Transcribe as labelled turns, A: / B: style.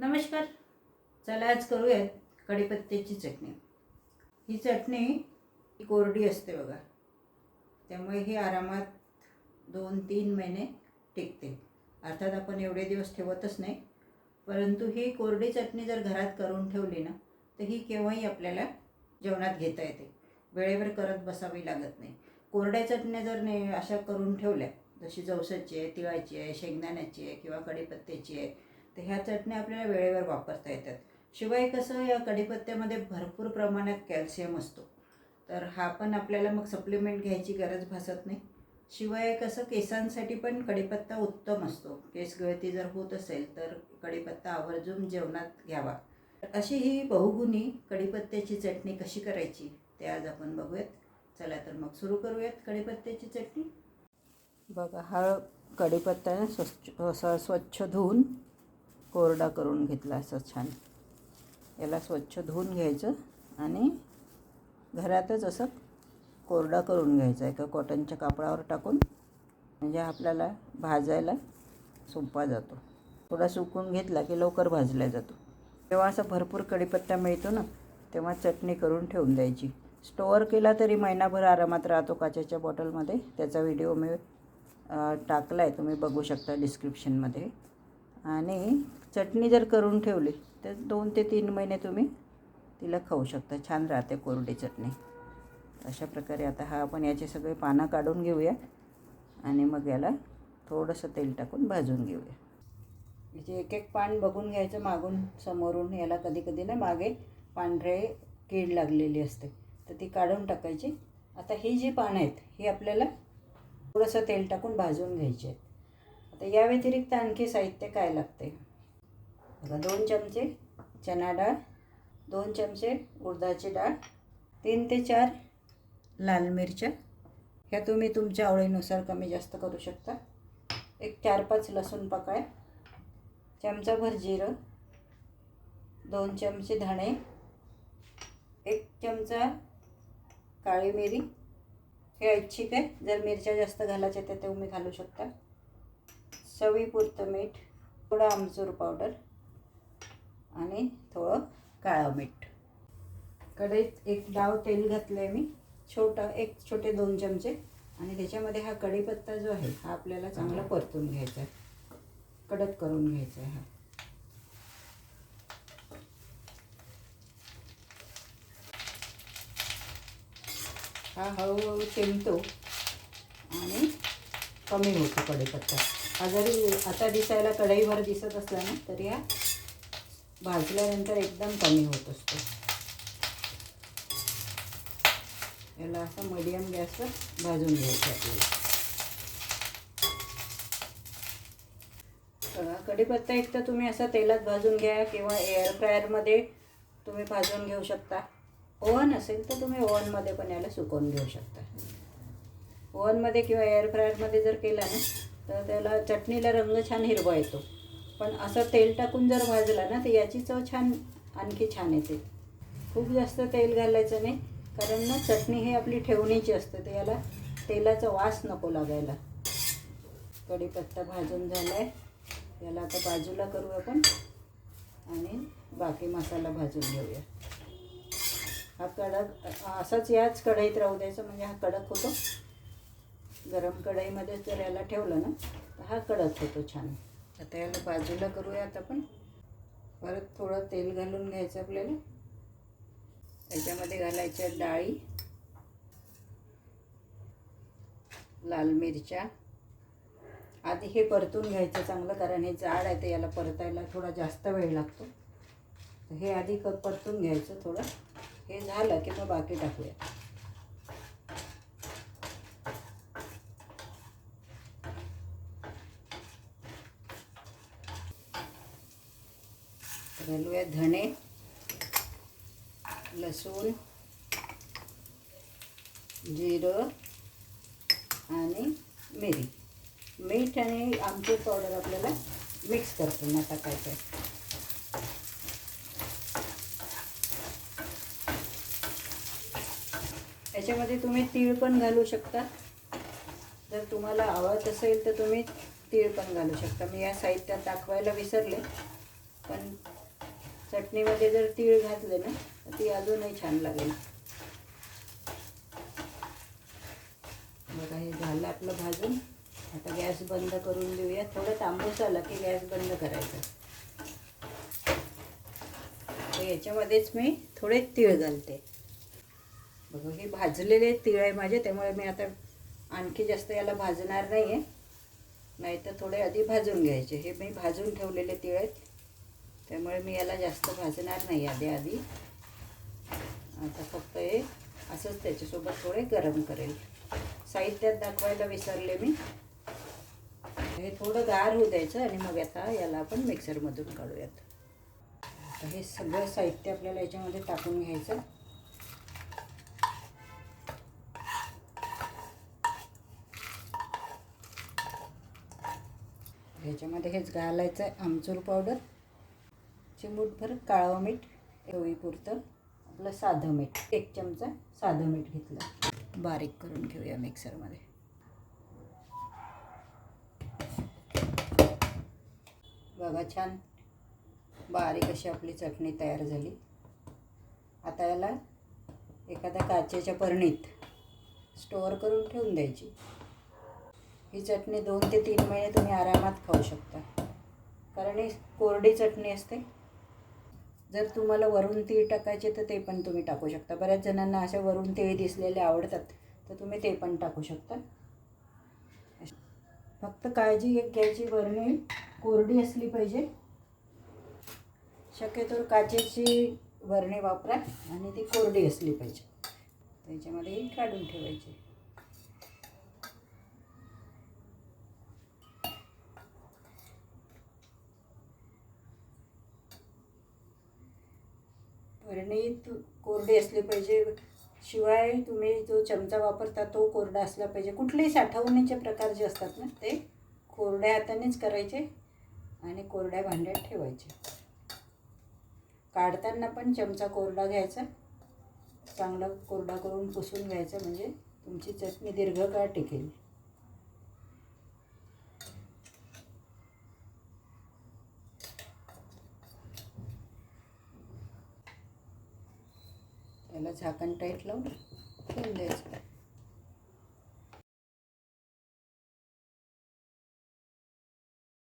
A: नमस्कार. चला आज करूयात कढीपत्त्याची चटणी. ही चटणी कोरडी असते बघा, त्यामुळे ही आरामात 2-3 महिने टिकते. अर्थात आपण एवढे दिवस ठेवतच नाही, परंतु ही कोरडी चटणी जर घरात करून ठेवली ना तर ही केव्हाही आपल्याला जेवणात घेता येते. वेळेवर करत बसावी लागत नाही. कोरड्या चटण्या जर अशा करून ठेवल्या, जशी जवसाची आहे, तिळाची आहे, शेंगदाण्याची आहे किंवा कढीपत्त्याची आहे, तर ह्या चटण्या आपल्याला वेळेवर वापरता येतात. शिवाय कसं, या कढीपत्त्यामध्ये भरपूर प्रमाणात कॅल्शियम असतो, तर हा पण आपल्याला मग सप्लिमेंट घ्यायची गरज भासत नाही. शिवाय कसं, केसांसाठी पण कढीपत्ता उत्तम असतो. केस गळती जर होत असेल तर कढीपत्ता आवर्जून जेवणात घ्यावा. अशी ही बहुगुणी कढीपत्त्याची चटणी कशी करायची ते आज आपण बघूयात. चला तर मग सुरू करूयात कढीपत्त्याची चटणी. बघा, हा कढीपत्ता स्वच्छ धुवून कोरडा करून घेतला. असं छान याला स्वच्छ धुवून घ्यायचं आणि घरातच असं कोरडा करून घ्यायचा एका कॉटनच्या कापडावर टाकून, म्हणजे आपल्याला भाजायला सोपा जातो. थोडा सुकून घेतला की लवकर भाजला जातो. तेव्हा असं भरपूर कढीपत्ता मिळतो ना, तेव्हा चटणी करून ठेवून द्यायची. स्टोअर केला तरी महिनाभर आरामात राहतो काचेच्या बॉटलमध्ये. त्याचा व्हिडिओ मी टाकला आहे, तुम्ही बघू शकता डिस्क्रिप्शनमध्ये. आणि चटणी जर करून ठेवली तर 2 ते 3 महिने तुम्ही तिला खाऊ शकता. छान राहते कोरडी चटणी. अशा प्रकारे आता आपण याचे सगळे पानं काढून घेऊया आणि मग याला थोडंसं तेल टाकून भाजून घेऊया. याचे एक एक पान बघून घ्यायचं मागून समोरून. याला कधी कधी ना मागे पांढरे कीड लागलेली असते, तर ती काढून टाकायची. आता ही जी पानं आहेत ही आपल्याला थोडंसं तेल टाकून भाजून घ्यायची आहेत. आता या व्यतिरिक्त आणखी साहित्य काय लागते बघा. 2 चमचे चणा डाळ, 2 चमचे उडदाची डाळ, 3 ते 4 लाल मिरच्या, ह्या तुम्ही तुमच्या आवडीनुसार कमी जास्त करू शकता. एक 4-5 लसूण पाकळ्या, चमचाभर जिरं, 2 चमचे धणे, 1 चमचा काळी मिरी. हे ऐच्छिक आहे, जर मिरच्या जास्त घालायच्या तर तुम्ही घालू शकता. चवीपुरतं मीठ, थोडं आमचूर पावडर आणि थोडं काळं मीठ. कढईत एक डाव तेल घातलं आहे मी, छोटे 2 चमचे. आणि त्याच्यामध्ये हा कढीपत्ता जो आहे हा आपल्याला चांगला परतून घ्यायचा आहे, कडक करून घ्यायचा आहे. हा हळूहळू तेलतो आणि कमी होतो कढीपत्ता. हा जरी आता दिसायला कढईवर दिसत असला ना तरी हा भाजल्यानंतर एकदम कमी होत असतो. याला असं मीडियम गॅसवर भाजून घ्यायचं आपल्याला. बघा, कढीपत्ता एक तर तुम्ही असा तेलात भाजून घ्या किंवा एअर फ्रायरमध्ये तुम्ही भाजून घेऊ शकता. ओव्हन असेल तर तुम्ही ओव्हनमध्ये पण याला सुकवून घेऊ शकता. ओव्हनमध्ये किंवा एअर फ्रायरमध्ये जर केला ना तर त्याला चटणीला रंग छान हिरवा येतो. पण असं तेल टाकून जर भाजला ना तर याची चव आणखी छान येते. खूप जास्त तेल घालायचं नाही, कारण ना चटणी ही आपली ठेवणीची असते, तर याला तेलाचा वास नको लागायला. कढीपत्ता भाजून झाला आहे, याला आता बाजूला करू आपण आणि बाकी मसाला भाजून घेऊया. हा कडक असाच याच कढईत राहू द्यायचं, म्हणजे हा कडक होतो. गरम कढईमध्ये जर याला ठेवलं ना तर हा कडक होतो छान. आता याला बाजूला करूयात आपण. परत थोडं तेल घालून घ्यायचं आपल्याला. त्याच्यामध्ये घालायच्या डाळी, लाल मिरच्या. आधी हे परतून घ्यायचं चांगलं, कारण हे जाड आहे तर याला परतायला थोडा जास्त वेळ लागतो. तर हे आधी परतून घ्यायचं थोडं. हे झालं की मग बाकी टाकूया. घालूया धणे, लसूण, जिरं आणि मिरी. मीठ आणि आमचूर पावडर आपल्याला मिक्स करताना टाकायचं आहे. याच्यामध्ये तुम्ही तीळ पण घालू शकता. जर तुम्हाला आवडत असेल तर तुम्ही तीळ पण घालू शकता. मी या साहित्यात दाखवायला विसरले, पण चटणीमध्ये जर तीळ घातले ना तर ती अजूनही छान लागेल. बघा हे झालं आपलं भाजून. आता गॅस बंद करून देऊया. थोडं तांबूस आला की गॅस बंद करायचा. तर याच्यामध्येच मी थोडे तीळ घालते. बघा हे भाजलेले तीळ आहे माझे, त्यामुळे मी आता आणखी जास्त याला भाजणार नाही आहे. नाही तर थोडे आधी भाजून घ्यायचे. हे मी भाजून ठेवलेले तीळ आहेत, त्यामुळे मी याला जास्त भाजणार नाही आधी. आता फक्त हे असंच त्याच्यासोबत थोडे गरम करेल. साहित्यात दाखवायला विसरले मी. हे थोडं गार होऊ द्यायचं आणि मग आता याला आपण मिक्सरमधून काढूयात. आता हे सगळं साहित्य आपल्याला याच्यामध्ये टाकून घ्यायचं. ह्याच्यामध्ये हेच घालायचं आहे आमचूर पावडर, चिमूटभर काळं मीठ, चवीपुरतं आपलं साधं मीठ, 1 चमचा साधं मीठ घेतलं. बारीक करून घेऊया मिक्सरमध्ये. बघा छान बारीक अशी आपली चटणी तयार झाली. आता याला एखाद्या काचेच्या बरणीत स्टोअर करून ठेवून द्यायची. ही चटणी 2 ते 3 महिने तुम्ही आरामात खाऊ शकता, कारण ही कोरडी चटणी असते. जर तुम्हाला वरून तीळ टाकायचे तर ते पण तुम्ही टाकू शकता. बऱ्याच जणांना अशा वरून तीळ दिसलेले आवडतात, तर तुम्ही ते पण टाकू शकता. फक्त काळजी एक घ्यायची, बरणी कोरडी असली पाहिजे. शक्यतो काचेची बरणी वापरा आणि ती कोरडी असली पाहिजे. त्याच्यामध्ये काढून ठेवायची. बरणी कोरडी असली पाहिजे. शिवाय तुम्ही जो चमचा वापरता तो कोरडा असला पाहिजे. कुठलेही साठवणीचे प्रकार जे असतात ना ते कोरड्या हातानेच करायचे आणि कोरड्या भांड्यात ठेवायचे. काढताना पण चमचा कोरडा घ्यायचा, चांगला कोरडा करून पुसून घ्यायचा, म्हणजे तुमची चटणी दीर्घकाळ टिकेल. त्याला झाकण टाईट लावून ठेवून द्यायचं.